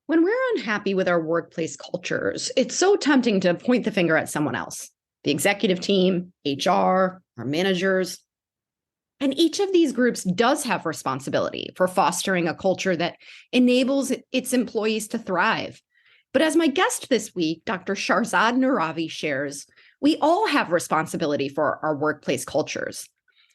When we're unhappy with our workplace cultures, it's so tempting to point the finger at someone else, the executive team, HR, our managers. And each of these groups does have responsibility for fostering a culture that enables its employees to thrive. But as my guest this week, Dr. Shahrzad Nooravi shares, we all have responsibility for our workplace cultures.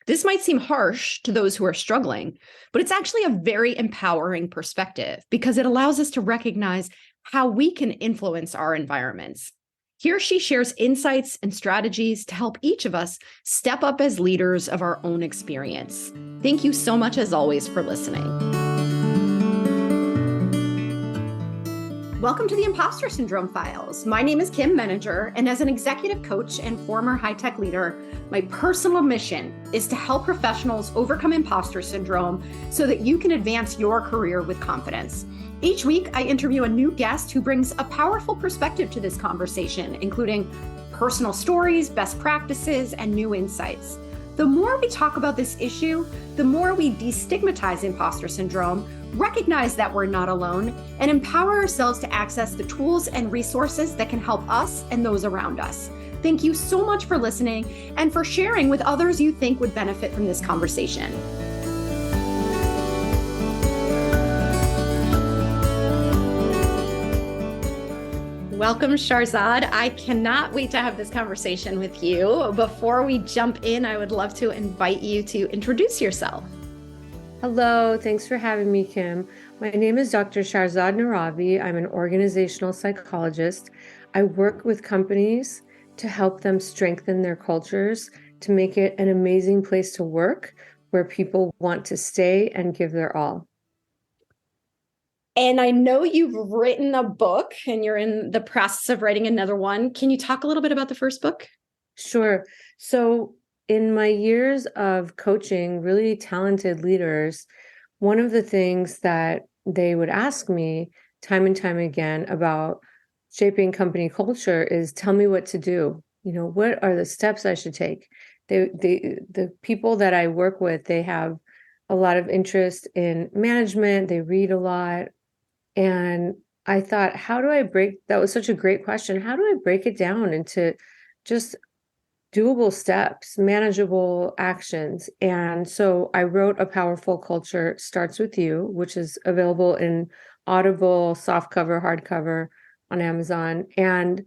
This might seem harsh to those who are struggling, but it's actually a very empowering perspective because it allows us to recognize how we can influence our environments. Here she shares insights and strategies to help each of us step up as leaders of our own experience. Thank you so much, as always, for listening. Welcome to the Impostor Syndrome Files. My name is Kim Meninger, and as an executive coach and former high-tech leader, my personal mission is to help professionals overcome imposter syndrome so that you can advance your career with confidence. Each week, I interview a new guest who brings a powerful perspective to this conversation, including personal stories, best practices, and new insights. The more we talk about this issue, the more we destigmatize imposter syndrome, recognize that we're not alone, and empower ourselves to access the tools and resources that can help us and those around us. Thank you so much for listening and for sharing with others you think would benefit from this conversation. Welcome, Shahrzad. I cannot wait to have this conversation with you. Before we jump in, I would love to invite you to introduce yourself. Hello, thanks for having me, Kim. My name is Dr. Shahrzad Nooravi. I'm an organizational psychologist. I work with companies to help them strengthen their cultures, to make it an amazing place to work where people want to stay and give their all. And I know you've written a book and you're in the process of writing another one. Can you talk a little bit about the first book? Sure. So in my years of coaching really talented leaders, one of the things that they would ask me time and time again about shaping company culture is, tell me what to do. What are the steps I should take? The people that I work with, they have a lot of interest in management. They read a lot. And I thought, that was such a great question. How do I break it down into just doable steps, manageable actions? And so I wrote A Powerful Culture Starts With You, which is available in Audible, softcover, hardcover on Amazon. And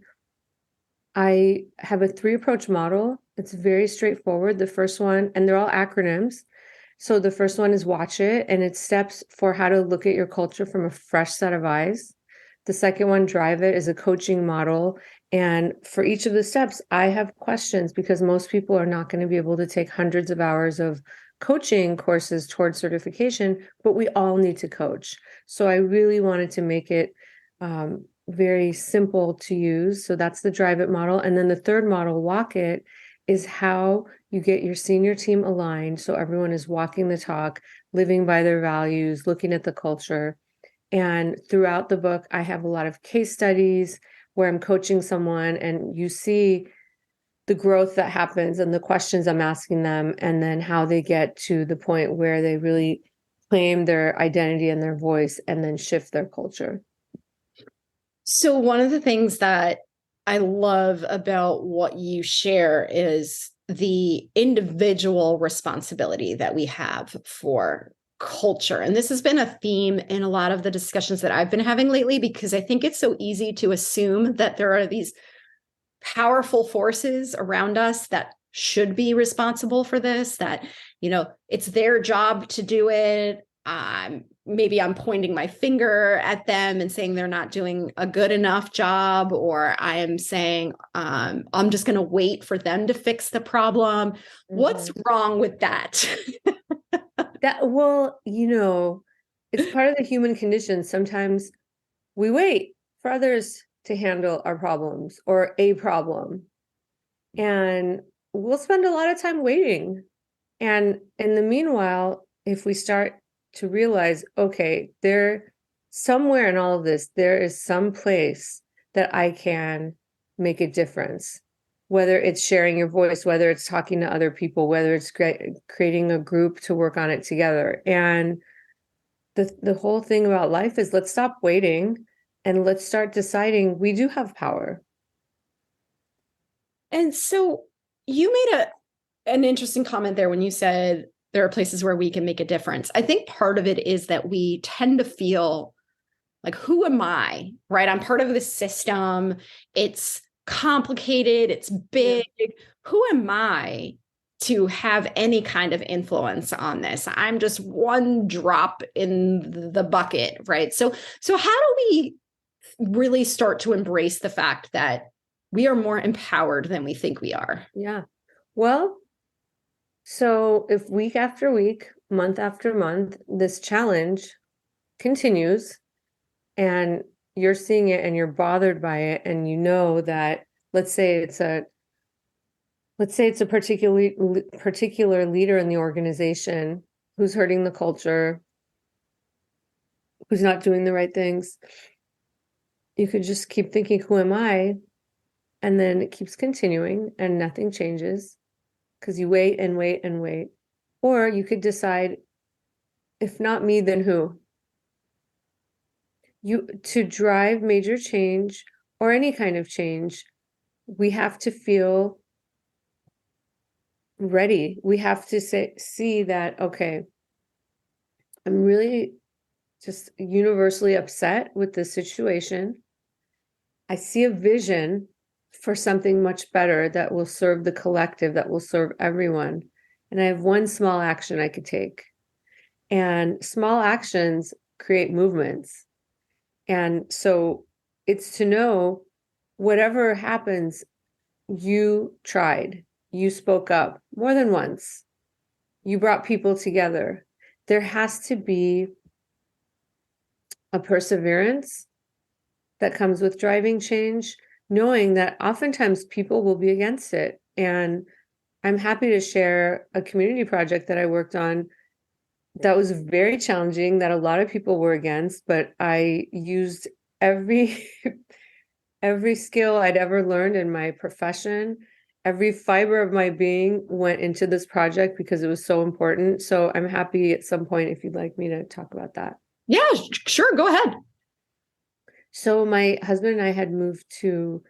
I have a 3-approach model. It's very straightforward. The first one, and they're all acronyms. So the first one is watch it, and it's steps for how to look at your culture from a fresh set of eyes. The second one, drive it, is a coaching model. And for each of the steps, I have questions because most people are not going to be able to take hundreds of hours of coaching courses towards certification, but we all need to coach. So I really wanted to make it very simple to use. So that's the drive it model. And then the third model, walk it, is how you get your senior team aligned so everyone is walking the talk, living by their values, looking at the culture. And throughout the book, I have a lot of case studies where I'm coaching someone and you see the growth that happens and the questions I'm asking them, and then how they get to the point where they really claim their identity and their voice and then shift their culture. So one of the things that I love about what you share is the individual responsibility that we have for culture. And this has been a theme in a lot of the discussions that I've been having lately, because I think it's so easy to assume that there are these powerful forces around us that should be responsible for this, that, it's their job to do it. Maybe I'm pointing my finger at them and saying they're not doing a good enough job, or I am saying I'm just going to wait for them to fix the problem. Mm-hmm. What's wrong with that? It's part of the human condition. Sometimes we wait for others to handle our problems or a problem, and we'll spend a lot of time waiting. And in the meanwhile, if we start to realize, okay, somewhere in all of this, there is some place that I can make a difference, whether it's sharing your voice, whether it's talking to other people, whether it's creating a group to work on it together. And the whole thing about life is, let's stop waiting and let's start deciding we do have power. And so you made an interesting comment there when you said there are places where we can make a difference. I think part of it is that we tend to feel like, who am I? Right? I'm part of this system. It's complicated, it's big. Yeah. Who am I to have any kind of influence on this? I'm just one drop in the bucket, right? So how do we really start to embrace the fact that we are more empowered than we think we are? Yeah. Well, so if week after week, month after month, this challenge continues and you're seeing it and you're bothered by it, and you know that, let's say it's a particular leader in the organization who's hurting the culture, who's not doing the right things, you could just keep thinking, who am I? And then it keeps continuing and nothing changes because you wait and wait and wait. Or you could decide, if not me, then who? To drive major change or any kind of change, we have to feel ready. We have to see that, okay, I'm really just universally upset with the situation. I see a vision for something much better that will serve the collective, that will serve everyone. And I have one small action I could take. And small actions create movements. And so it's to know, whatever happens, you tried, you spoke up more than once, you brought people together. There has to be a perseverance that comes with driving change, knowing that oftentimes people will be against it. And I'm happy to share a community project that I worked on that was very challenging, that a lot of people were against, but I used every skill I'd ever learned in my profession. Every fiber of my being went into this project because it was so important. So I'm happy at some point if you'd like me to talk about that. Yeah, sure. Go ahead. So my husband and I had moved to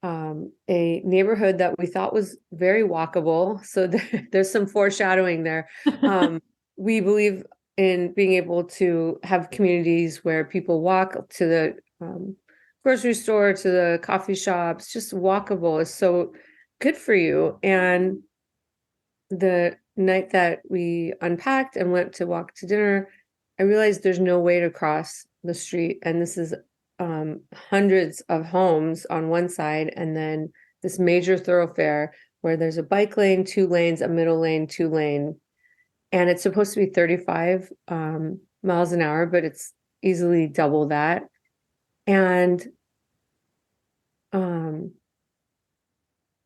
a neighborhood that we thought was very walkable. So there's some foreshadowing there. We believe in being able to have communities where people walk to the grocery store, to the coffee shops. Just walkable is so good for you. And the night that we unpacked and went to walk to dinner, I realized there's no way to cross the street. And this is hundreds of homes on one side, and then this major thoroughfare where there's a bike lane, 2 lanes, a middle lane, 2 lane. And it's supposed to be 35 miles an hour, but it's easily double that. And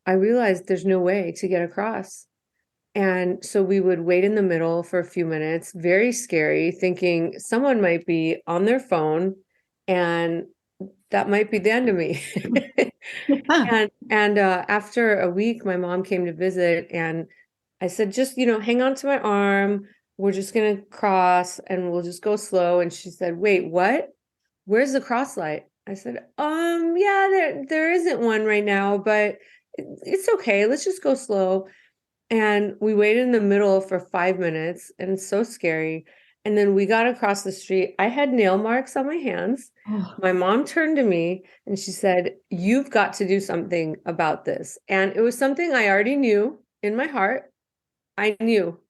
I realized there's no way to get across. And so we would wait in the middle for a few minutes, very scary, thinking someone might be on their phone and that might be the end of me. And after a week, my mom came to visit and I said, just, hang on to my arm. We're just going to cross and we'll just go slow. And she said, wait, what? Where's the cross light? I said, yeah, there isn't one right now, but it's okay. Let's just go slow. And we waited in the middle for 5 minutes, and it's so scary. And then we got across the street. I had nail marks on my hands. Oh. My mom turned to me and she said, you've got to do something about this. And it was something I already knew in my heart. I knew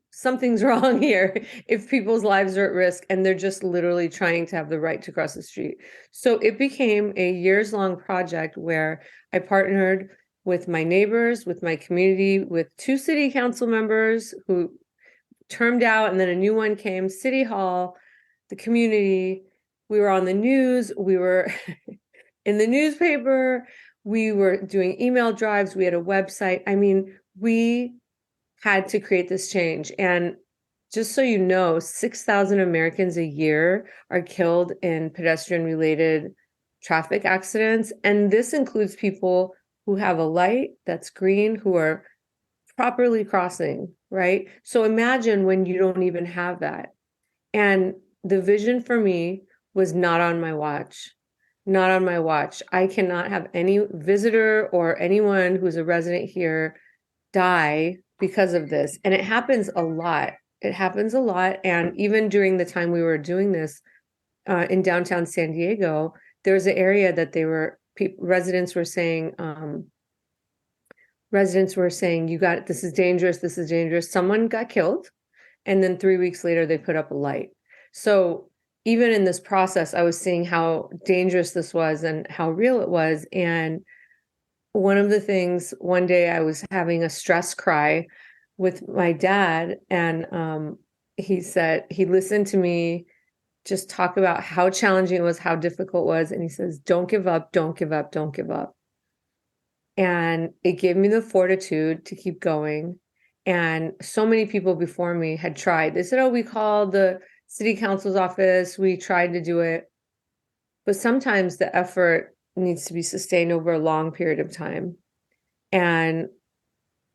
something's wrong here if people's lives are at risk and they're just literally trying to have the right to cross the street. So it became a years-long project where I partnered with my neighbors, with my community, with 2 city council members who termed out, and then a new one came, City Hall, the community. We were on the news. We were in the newspaper. We were doing email drives. We had a website. I mean, we had to create this change. And just so you know, 6,000 Americans a year are killed in pedestrian-related traffic accidents. And this includes people who have a light that's green, who are properly crossing, right? So imagine when you don't even have that. And the vision for me was not on my watch. Not on my watch. I cannot have any visitor or anyone who's a resident here die because of this. And it happens a lot. It happens a lot. And even during the time we were doing this in downtown San Diego, there was an area that residents were saying, you got, this is dangerous. This is dangerous. Someone got killed. And then 3 weeks later, they put up a light. So even in this process, I was seeing how dangerous this was and how real it was. And one of the things, one day I was having a stress cry with my dad, and he said, he listened to me just talk about how challenging it was, how difficult it was. And he says, don't give up, don't give up, don't give up. And it gave me the fortitude to keep going. And so many people before me had tried. They said, oh, we called the city council's office. We tried to do it. But sometimes the effort needs to be sustained over a long period of time. And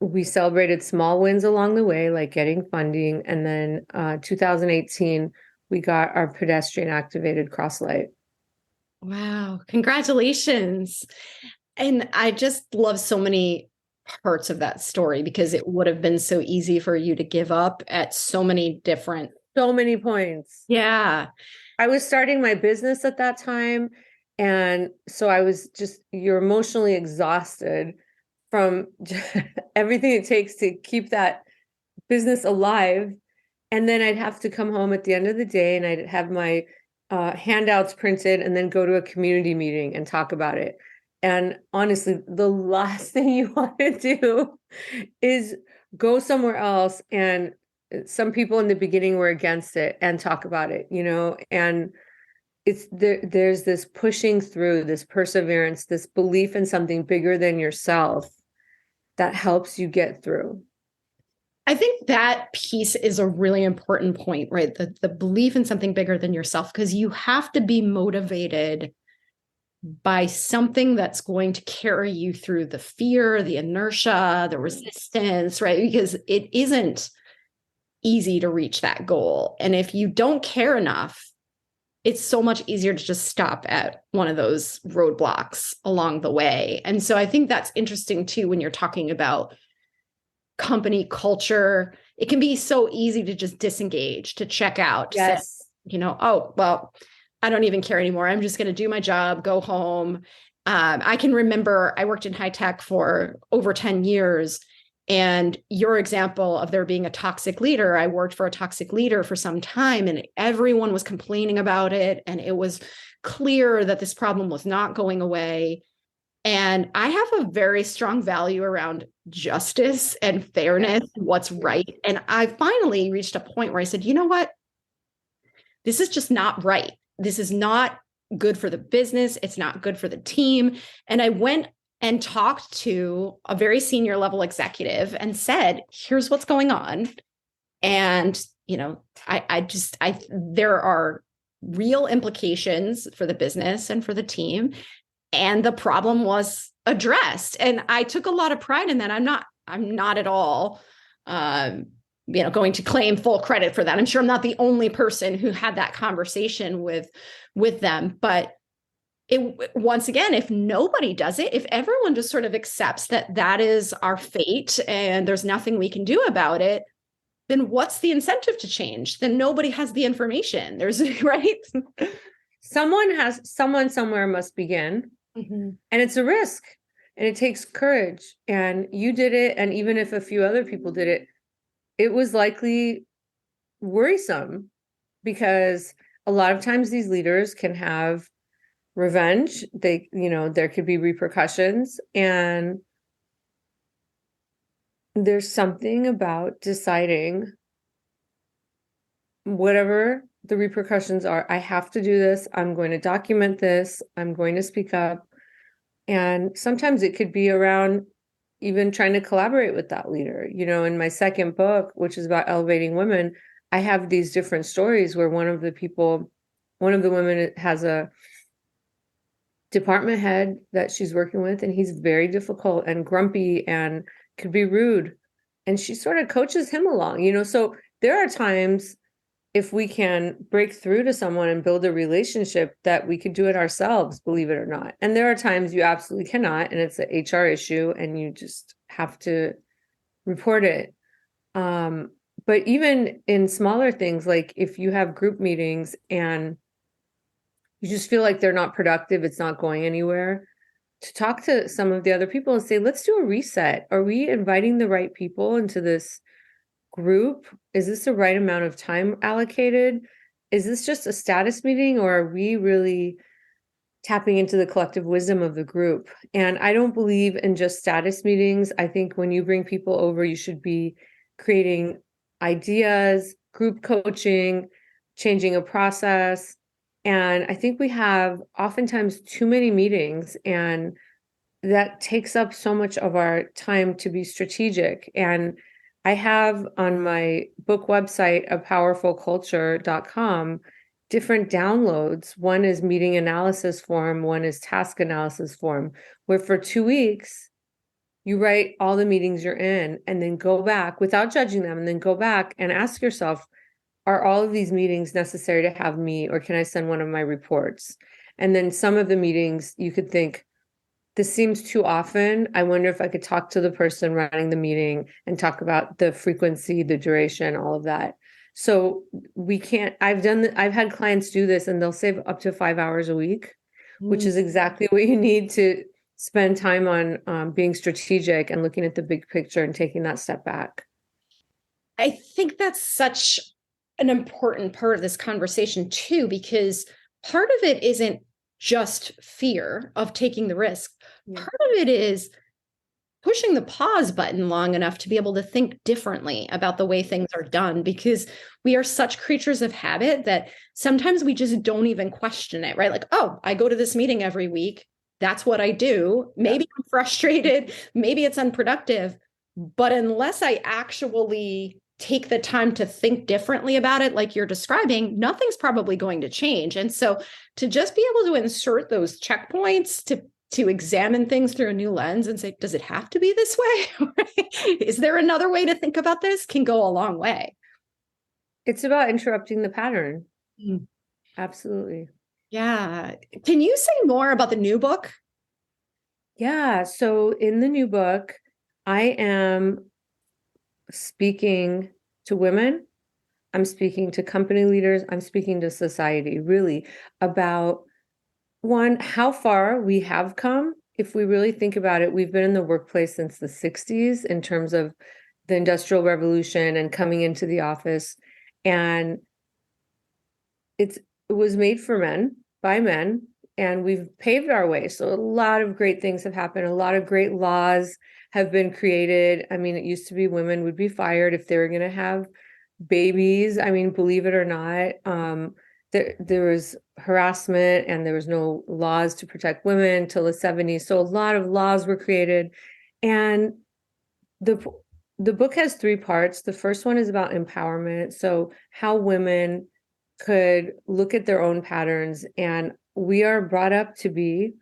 we celebrated small wins along the way, like getting funding. And then 2018, we got our pedestrian activated cross light. Wow. Congratulations. And I just love so many parts of that story, because it would have been so easy for you to give up at so many points. Yeah. I was starting my business at that time. And so you're emotionally exhausted from everything it takes to keep that business alive. And then I'd have to come home at the end of the day and I'd have my handouts printed and then go to a community meeting and talk about it. And honestly, the last thing you want to do is go somewhere else. And some people in the beginning were against it and talk about it, and there's this pushing through, this perseverance, this belief in something bigger than yourself that helps you get through. I think that piece is a really important point, right? The belief in something bigger than yourself, because you have to be motivated by something that's going to carry you through the fear, the inertia, the resistance, right? Because it isn't easy to reach that goal. And if you don't care enough, it's so much easier to just stop at one of those roadblocks along the way. And so I think that's interesting too, when you're talking about company culture. It can be so easy to just disengage, to check out, yes. Say, oh, well, I don't even care anymore. I'm just going to do my job, go home. I can remember I worked in high tech for over 10 years. And your example of there being a toxic leader, I worked for a toxic leader for some time and everyone was complaining about it. And it was clear that this problem was not going away. And I have a very strong value around justice and fairness, what's right. And I finally reached a point where I said, you know what? This is just not right. This is not good for the business. It's not good for the team. And I went and talked to a very senior level executive and said, here's what's going on. And, there are real implications for the business and for the team. And the problem was addressed. And I took a lot of pride in that. I'm not at all, going to claim full credit for that. I'm sure I'm not the only person who had that conversation with them, but once again, if nobody does it, if everyone just sort of accepts that is our fate and there's nothing we can do about it, then what's the incentive to change? Then nobody has the information. There's right. Someone somewhere must begin. Mm-hmm. And it's a risk and it takes courage, and you did it. And even if a few other people did it, it was likely worrisome, because a lot of times these leaders can have revenge. There could be repercussions, and there's something about deciding whatever the repercussions are, I have to do this. I'm going to document this. I'm going to speak up. And sometimes it could be around even trying to collaborate with that leader. In my second book, which is about elevating women, I have these different stories where one of the women has a department head that she's working with, and he's very difficult and grumpy and could be rude. And she sort of coaches him along, so there are times if we can break through to someone and build a relationship, that we could do it ourselves, believe it or not. And there are times you absolutely cannot, and it's an HR issue and you just have to report it. But even in smaller things, like if you have group meetings and you just feel like they're not productive, it's not going anywhere, to talk to some of the other people and say, let's do a reset. Are we inviting the right people into this group? Is this the right amount of time allocated? Is this just a status meeting, or are we really tapping into the collective wisdom of the group? And I don't believe in just status meetings. I think when you bring people over, you should be creating ideas, group coaching, changing a process. And I think we have oftentimes too many meetings, and that takes up so much of our time to be strategic. And I have on my book website, apowerfulculture.com, different downloads. One is meeting analysis form, one is task analysis form, where for 2 weeks, you write all the meetings you're in and then go back without judging them, and then go back and ask yourself, are all of these meetings necessary to have me, or can I send one of my reports? And then some of the meetings you could think, this seems too often. I wonder if I could talk to the person running the meeting and talk about the frequency, the duration, all of that. So we can't, I've had clients do this and they'll save up to 5 hours a week, which is exactly what you need to spend time on being strategic and looking at the big picture and taking that step back. I think that's such an important part of this conversation too, because part of it isn't just fear of taking the risk. Part of it is pushing the pause button long enough to be able to think differently about the way things are done, because we are such creatures of habit that sometimes we just don't even question it, right? Like, oh, I go to this meeting every week. That's what I do. Maybe I'm frustrated. Maybe it's unproductive. But unless I actually take the time to think differently about it, like you're describing, nothing's probably going to change. And so to just be able to insert those checkpoints to examine things through a new lens and say, does it have to be this way? Is there another way to think about this? Can go a long way. It's about interrupting the pattern. Mm. Absolutely. Yeah. Can you say more about the new book? Yeah. So in the new book, I am speaking to women. I'm speaking to company leaders. I'm speaking to society, really, about one, how far we have come. If we really think about it, we've been in the workplace since the 60s in terms of the Industrial Revolution and coming into the office. And it was made for men, by men, and we've paved our way. So a lot of great things have happened. A lot of great laws have been created. I mean, it used to be women would be fired if they were going to have babies. I mean, believe it or not, there was harassment and there was no laws to protect women until the 70s. So a lot of laws were created. And the book has 3 parts. The first one is about empowerment. So how women could look at their own patterns. And we are brought up to be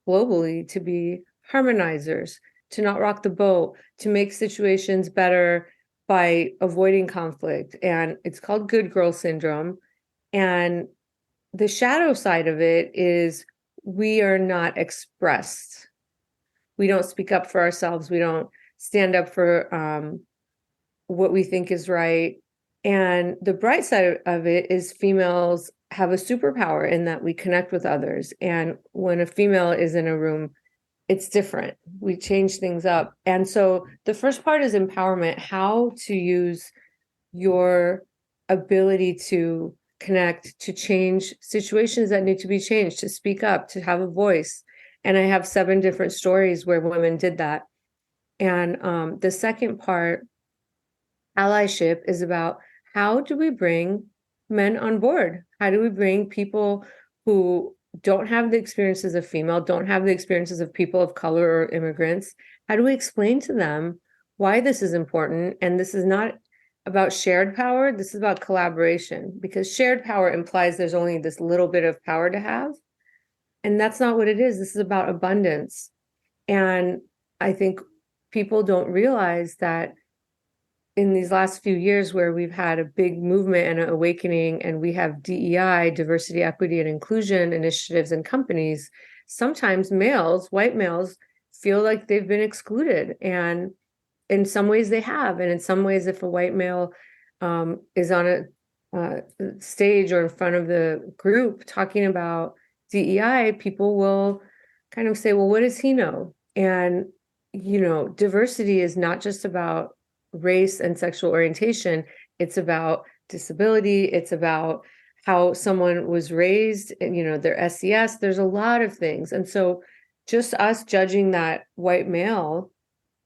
globally, to be harmonizers, to not rock the boat, to make situations better by avoiding conflict. And it's called good girl syndrome. And the shadow side of it is we are not expressed. We don't speak up for ourselves. We don't stand up for what we think is right. And the bright side of it is females have a superpower in that we connect with others. And when a female is in a room, it's different. We change things up. And so the first part is empowerment, how to use your ability to connect, to change situations that need to be changed, to speak up, to have a voice. And I have 7 different stories where women did that. And the second part, allyship, is about how do we bring men on board? How do we bring people who don't have the experiences of female, don't have the experiences of people of color or immigrants? How do we explain to them why this is important? And this is not about shared power. This is about collaboration, because shared power implies there's only this little bit of power to have. And that's not what it is. This is about abundance. And I think people don't realize that in these last few years where we've had a big movement and an awakening, and we have DEI, diversity, equity, and inclusion initiatives in companies, sometimes males, white males, feel like they've been excluded. And in some ways they have. And in some ways, if a white male is on a stage or in front of the group talking about DEI, people will kind of say, well, what does he know? And, diversity is not just about race and sexual orientation. It's about disability. It's about how someone was raised and, their SES. There's a lot of things. And so just us judging that white male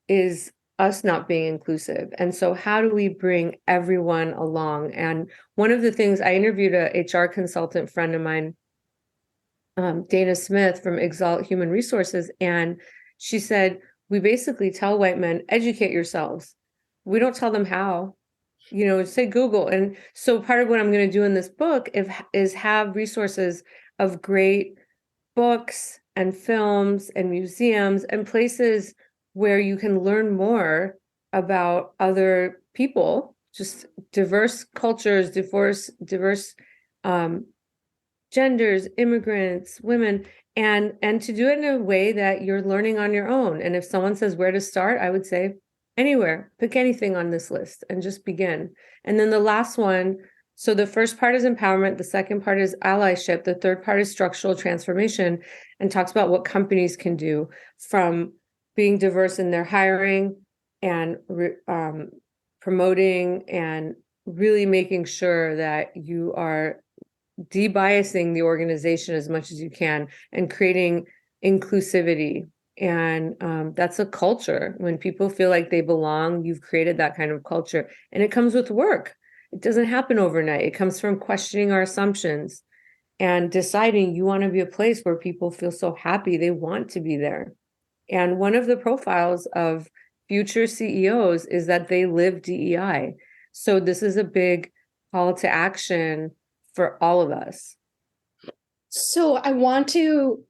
is us not being inclusive. And so how do we bring everyone along? And one of the things, I interviewed a HR consultant friend of mine, Dana Smith from Exalt Human Resources, and she said, we basically tell white men, educate yourselves. We don't tell them how, say Google. And so part of what I'm going to do in this book is have resources of great books and films and museums and places where you can learn more about other people, just diverse cultures, diverse genders, immigrants, women, and to do it in a way that you're learning on your own. And if someone says where to start, I would say anywhere, pick anything on this list and just begin. And then the last one, so the first part is empowerment, the second part is allyship, the third part is structural transformation, and talks about what companies can do, from being diverse in their hiring and promoting, and really making sure that you are debiasing the organization as much as you can and creating inclusivity. And that's a culture. When people feel like they belong, you've created that kind of culture. And it comes with work. It doesn't happen overnight. It comes from questioning our assumptions and deciding you want to be a place where people feel so happy they want to be there. And one of the profiles of future CEOs is that they live DEI. So this is a big call to action for all of us. So I want to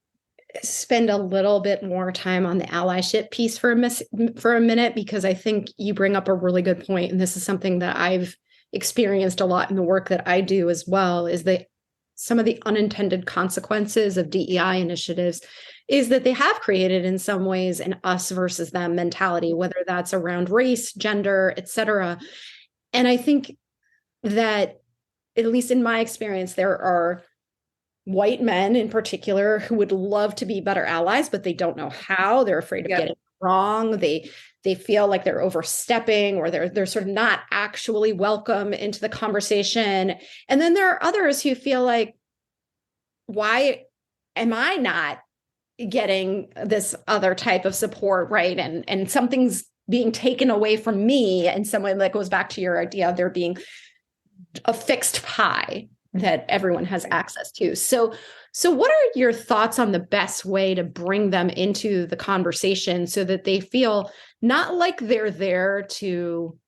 spend a little bit more time on the allyship piece for a minute, because I think you bring up a really good point. And this is something that I've experienced a lot in the work that I do as well, is that some of the unintended consequences of DEI initiatives is that they have created in some ways an us versus them mentality, whether that's around race, gender, et cetera. And I think that, at least in my experience, there are white men in particular who would love to be better allies, but they don't know how. They're afraid of getting it wrong. They feel like they're overstepping, or they're sort of not actually welcome into the conversation. And then there are others who feel like, why am I not getting this other type of support, right? And something's being taken away from me. And someone that goes back to your idea of there being a fixed pie that everyone has access to. So what are your thoughts on the best way to bring them into the conversation so that they feel not like they're there to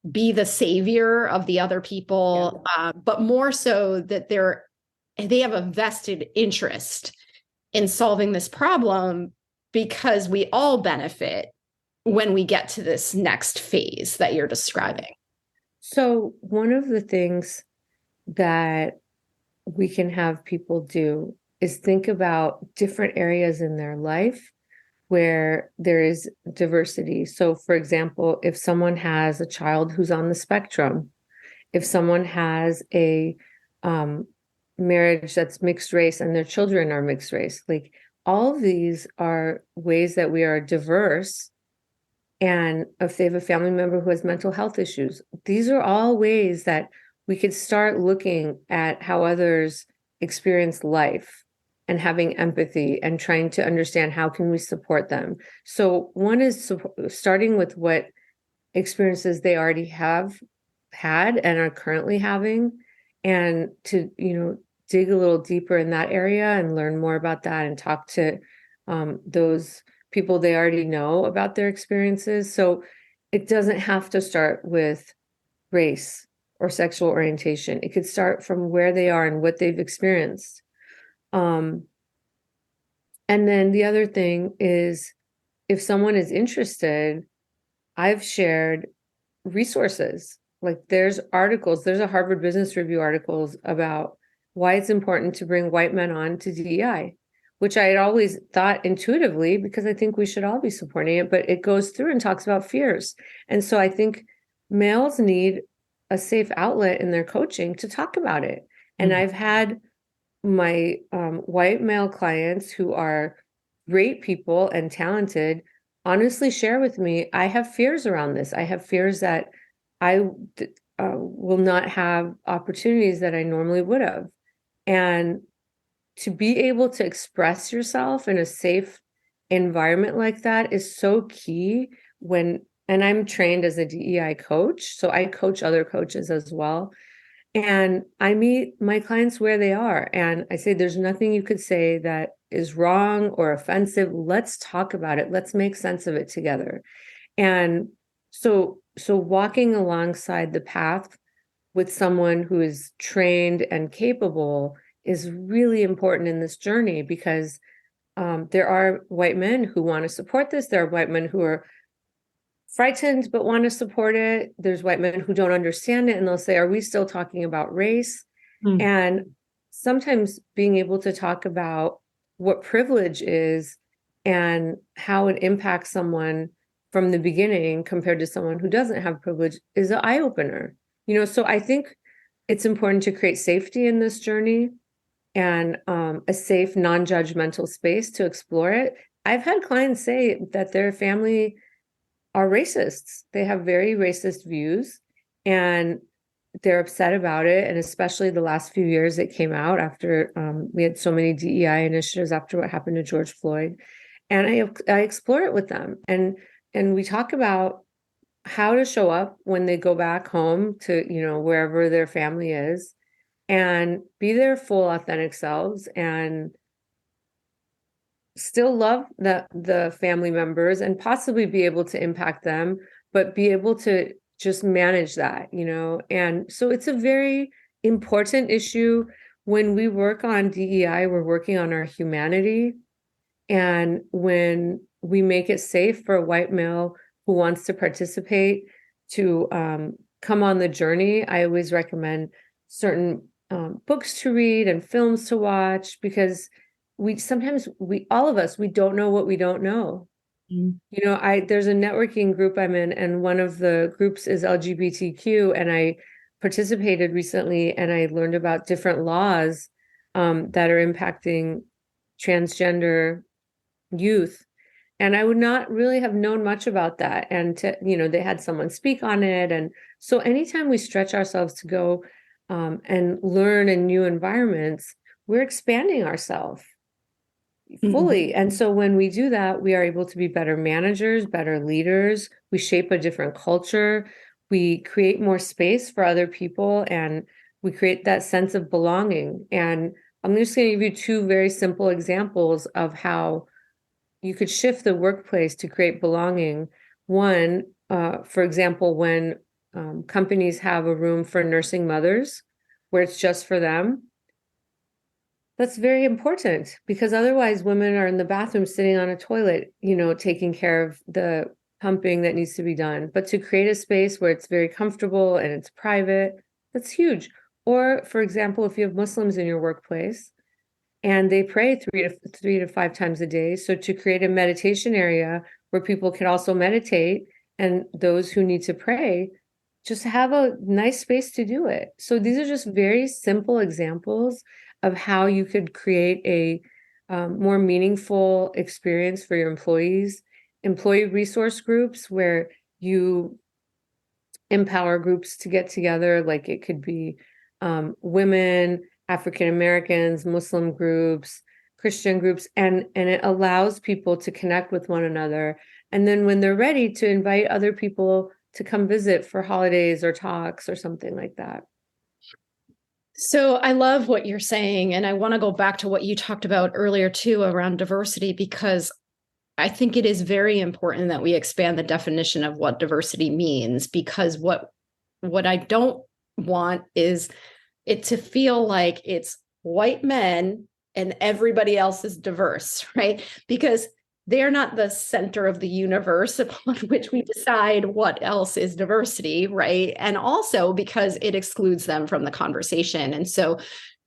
be the savior of the other people, but more so that they have a vested interest in solving this problem, because we all benefit when we get to this next phase that you're describing? So one of the things that we can have people do is think about different areas in their life where there is diversity. So, for example, if someone has a child who's on the spectrum, if someone has a marriage that's mixed race and their children are mixed race, like all of these are ways that we are diverse. And if they have a family member who has mental health issues, these are all ways that we could start looking at how others experience life and having empathy and trying to understand how can we support them. So one is starting with what experiences they already have had and are currently having, and to, dig a little deeper in that area and learn more about that and talk to those people they already know about their experiences. So it doesn't have to start with race or sexual orientation. It could start from where they are and what they've experienced. And then the other thing is, if someone is interested, I've shared resources. Like there's articles, there's a Harvard Business Review articles about why it's important to bring white men on to DEI, which I had always thought intuitively, because I think we should all be supporting it, but it goes through and talks about fears. And so I think males need a safe outlet in their coaching to talk about it. And I've had my white male clients who are great people and talented honestly share with me, I have fears around this. I have fears that I will not have opportunities that I normally would have. And to be able to express yourself in a safe environment like that is so key and I'm trained as a DEI coach, so I coach other coaches as well. And I meet my clients where they are. And I say, there's nothing you could say that is wrong or offensive. Let's talk about it. Let's make sense of it together. And so walking alongside the path with someone who is trained and capable is really important in this journey, because there are white men who want to support this. There are white men who are frightened but want to support it. There's white men who don't understand it, and they'll say, are we still talking about race? And sometimes being able to talk about what privilege is and how it impacts someone from the beginning compared to someone who doesn't have privilege is an eye-opener. So I think it's important to create safety in this journey and a safe, non-judgmental space to explore it. I've had clients say that their family are racists. They have very racist views and they're upset about it. And especially the last few years it came out after we had so many DEI initiatives after what happened to George Floyd. And I explore it with them. And we talk about how to show up when they go back home to, wherever their family is, and be their full authentic selves and still love the family members and possibly be able to impact them, but be able to just manage that, And so it's a very important issue. When we work on DEI, we're working on our humanity. And when we make it safe for a white male who wants to participate to come on the journey, I always recommend certain books to read and films to watch, because all of us, we don't know what we don't know. There's a networking group I'm in, and one of the groups is LGBTQ, and I participated recently, and I learned about different laws that are impacting transgender youth. And I would not really have known much about that. And they had someone speak on it. And so anytime we stretch ourselves to go and learn in new environments, we're expanding ourselves fully. And so when we do that, we are able to be better managers, better leaders. We shape a different culture. We create more space for other people, and we create that sense of belonging. And I'm just going to give you two very simple examples of how you could shift the workplace to create belonging. One, for example, when companies have a room for nursing mothers where it's just for them, that's very important, because otherwise women are in the bathroom sitting on a toilet, taking care of the pumping that needs to be done. But to create a space where it's very comfortable and it's private, that's huge. Or, for example, if you have Muslims in your workplace and they pray three to five times a day, so to create a meditation area where people can also meditate, and those who need to pray just have a nice space to do it. So these are just very simple examples of how you could create a more meaningful experience for your employees. Employee resource groups where you empower groups to get together, like it could be women, African Americans, Muslim groups, Christian groups, and it allows people to connect with one another. And then when they're ready, to invite other people to come visit for holidays or talks or something like that. So I love what you're saying. And I want to go back to what you talked about earlier too, around diversity, because I think it is very important that we expand the definition of what diversity means, because what I don't want is it to feel like it's white men and everybody else is diverse, right? Because they're not the center of the universe upon which we decide what else is diversity, right? And also because it excludes them from the conversation. And so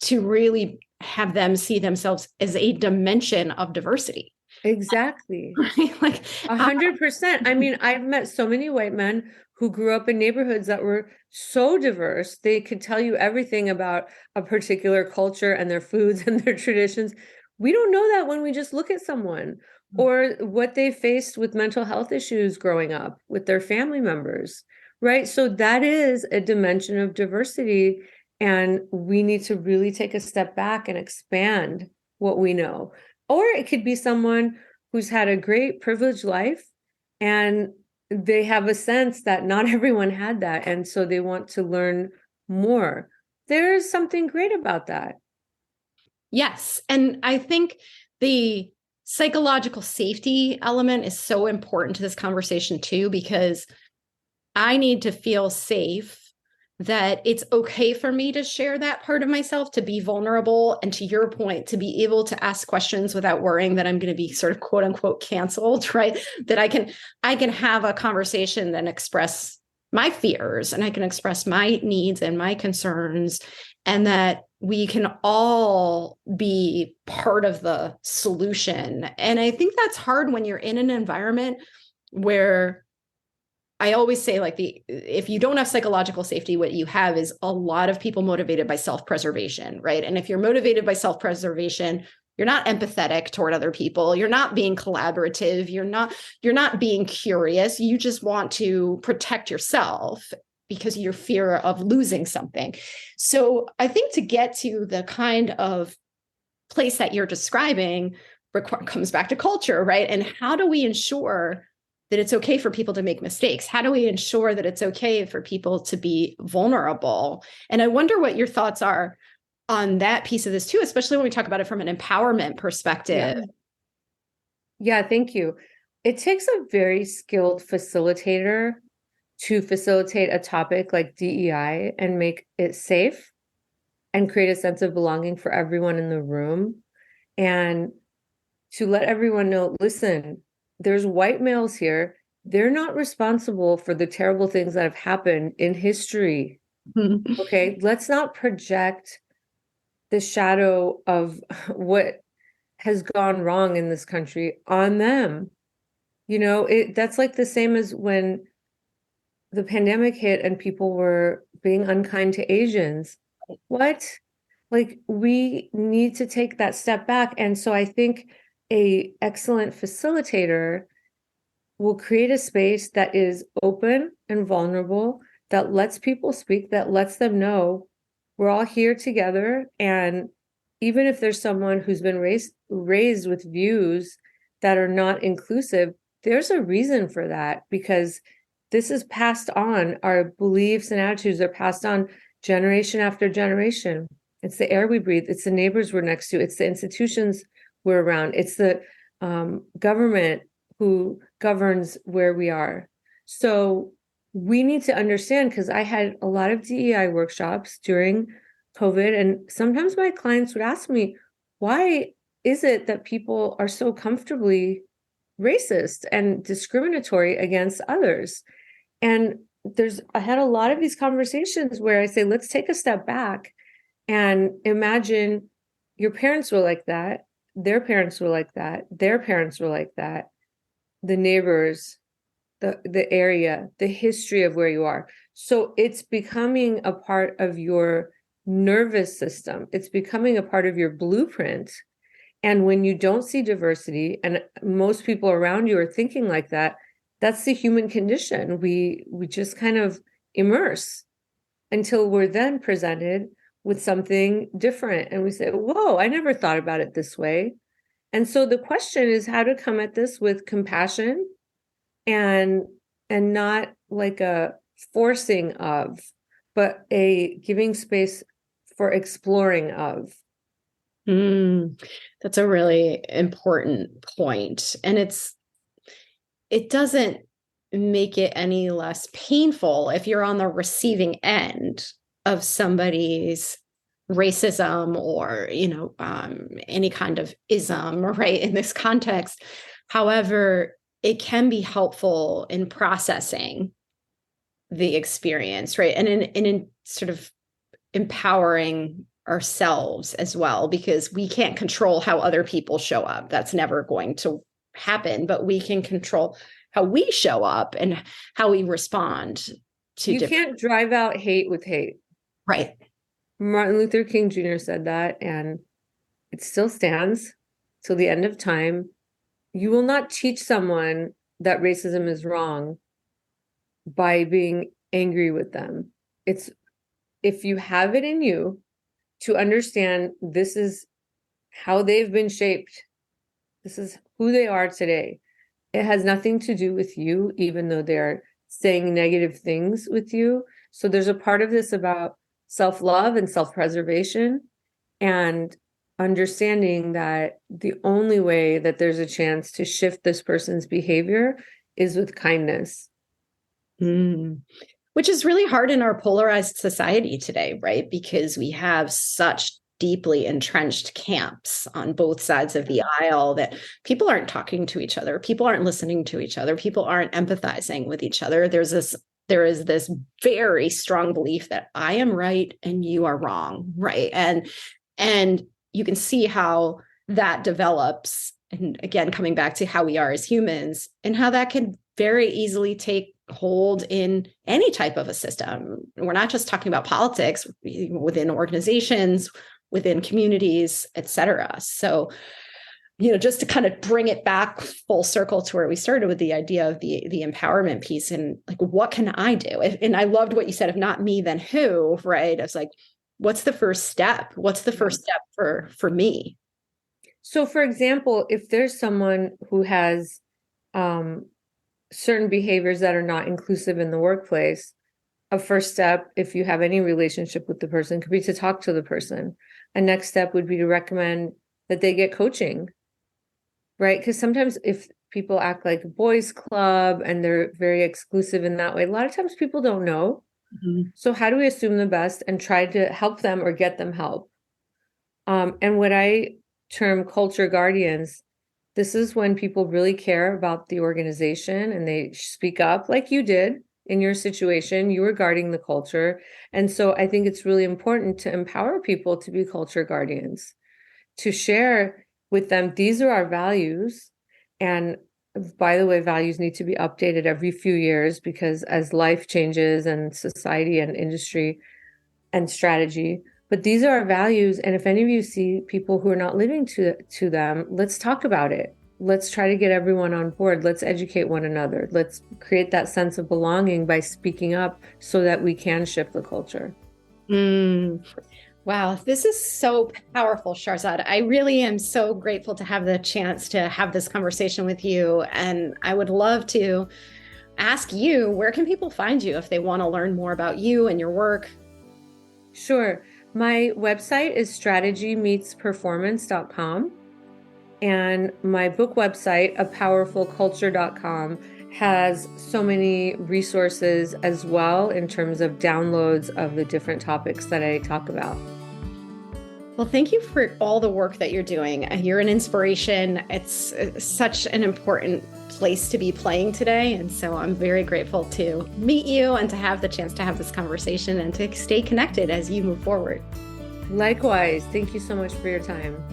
to really have them see themselves as a dimension of diversity. Exactly. Right? Like 100%. I mean, I've met so many white men who grew up in neighborhoods that were so diverse. They could tell you everything about a particular culture and their foods and their traditions. We don't know that when we just look at someone or what they faced with mental health issues growing up with their family members, right? So that is a dimension of diversity. And we need to really take a step back and expand what we know. Or it could be someone who's had a great privileged life and they have a sense that not everyone had that. And so they want to learn more. There's something great about that. yes. And I think the psychological safety element is so important to this conversation too, because I need to feel safe that it's okay for me to share that part of myself, to be vulnerable. And to your point, to be able to ask questions without worrying that I'm going to be sort of quote unquote canceled, right? That I can have a conversation and express my fears and I can express my needs and my concerns, and that we can all be part of the solution. And I think that's hard when you're in an environment where I always say, like, if you don't have psychological safety, what you have is a lot of people motivated by self-preservation, right? And if you're motivated by self-preservation, you're not empathetic toward other people. You're not being collaborative. You're not being curious. You just want to protect yourself because your fear of losing something. So I think to get to the kind of place that you're describing comes back to culture, right? And how do we ensure that it's okay for people to make mistakes? How do we ensure that it's okay for people to be vulnerable? And I wonder what your thoughts are on that piece of this too, especially when we talk about it from an empowerment perspective. Yeah, thank you. It takes a very skilled facilitator to facilitate a topic like DEI and make it safe and create a sense of belonging for everyone in the room. And to let everyone know, listen, there's white males here. They're not responsible for the terrible things that have happened in history. Okay, let's not project the shadow of what has gone wrong in this country on them. You know, that's like the same as when the pandemic hit and people were being unkind to Asians. What? Like, we need to take that step back. And so I think a excellent facilitator will create a space that is open and vulnerable, that lets people speak, that lets them know we're all here together. And even if there's someone who's been raised with views that are not inclusive, there's a reason for that, because this is passed on. Our beliefs and attitudes are passed on generation after generation. It's the air we breathe. It's the neighbors we're next to. It's the institutions we're around. It's the government who governs where we are. So we need to understand, because I had a lot of DEI workshops during COVID, and sometimes my clients would ask me, why is it that people are so comfortably racist and discriminatory against others? And I had a lot of these conversations where I say, let's take a step back and imagine your parents were like that, their parents were like that, their parents were like that, the neighbors, the area, the history of where you are. So it's becoming a part of your nervous system. It's becoming a part of your blueprint. And when you don't see diversity, and most people around you are thinking like that, that's the human condition. We just kind of immerse until we're then presented with something different. And we say, whoa, I never thought about it this way. And so the question is how to come at this with compassion and not like a forcing of, but a giving space for exploring of. That's a really important point. And it doesn't make it any less painful if you're on the receiving end of somebody's racism or, any kind of ism, right, in this context. However, it can be helpful in processing the experience, right? And in sort of empowering ourselves as well, because we can't control how other people show up. That's never going to happen, but we can control how we show up and how we respond to You can't drive out hate with hate. Right. Martin Luther King Jr. said that, and it still stands till the end of time. You will not teach someone that racism is wrong by being angry with them. It's if you have it in you to understand this is how they've been shaped, this is who they are today. It has nothing to do with you, even though they're saying negative things with you. So there's a part of this about self-love and self-preservation and understanding that the only way that there's a chance to shift this person's behavior is with kindness. Which is really hard in our polarized society today, right? Because we have such deeply entrenched camps on both sides of the aisle that people aren't talking to each other. People aren't listening to each other. People aren't empathizing with each other. There is this very strong belief that I am right and you are wrong, right? And you can see how that develops. And again, coming back to how we are as humans and how that can very easily take hold in any type of a system. We're not just talking about politics, within organizations, within communities, et cetera. So, just to kind of bring it back full circle to where we started with the idea of the empowerment piece and like, what can I do? And I loved what you said, if not me, then who, right? I was like, what's the first step? What's the first step for me? So for example, if there's someone who has certain behaviors that are not inclusive in the workplace, a first step, if you have any relationship with the person, could be to talk to the person. A next step would be to recommend that they get coaching, right? Because sometimes if people act like a boys club and they're very exclusive in that way, a lot of times people don't know. Mm-hmm. So how do we assume the best and try to help them or get them help? And what I term culture guardians, this is when people really care about the organization and they speak up like you did in your situation. You were guarding the culture. And so I think it's really important to empower people to be culture guardians, to share with them, these are our values. And by the way, values need to be updated every few years because as life changes and society and industry and strategy, but these are our values. And if any of you see people who are not living to them, let's talk about it. Let's try to get everyone on board. Let's educate one another. Let's create that sense of belonging by speaking up so that we can shift the culture. Wow, this is so powerful, Shahrzad. I really am so grateful to have the chance to have this conversation with you. And I would love to ask you, where can people find you if they want to learn more about you and your work? Sure. My website is strategymeetsperformance.com. And my book website, apowerfulculture.com, has so many resources as well in terms of downloads of the different topics that I talk about. Well, thank you for all the work that you're doing. You're an inspiration. It's such an important place to be playing today. And so I'm very grateful to meet you and to have the chance to have this conversation and to stay connected as you move forward. Likewise. Thank you so much for your time.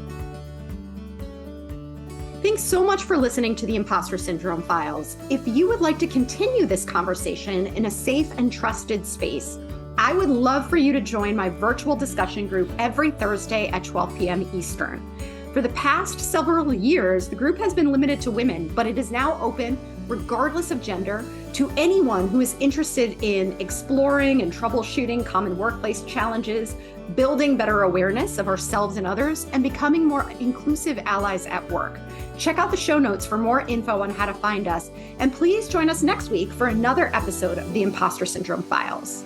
Thanks so much for listening to the Impostor Syndrome Files. If you would like to continue this conversation in a safe and trusted space, I would love for you to join my virtual discussion group every Thursday at 12 p.m. Eastern. For the past several years, the group has been limited to women, but it is now open, regardless of gender, to anyone who is interested in exploring and troubleshooting common workplace challenges, building better awareness of ourselves and others, and becoming more inclusive allies at work. Check out the show notes for more info on how to find us, and please join us next week for another episode of the Impostor Syndrome Files.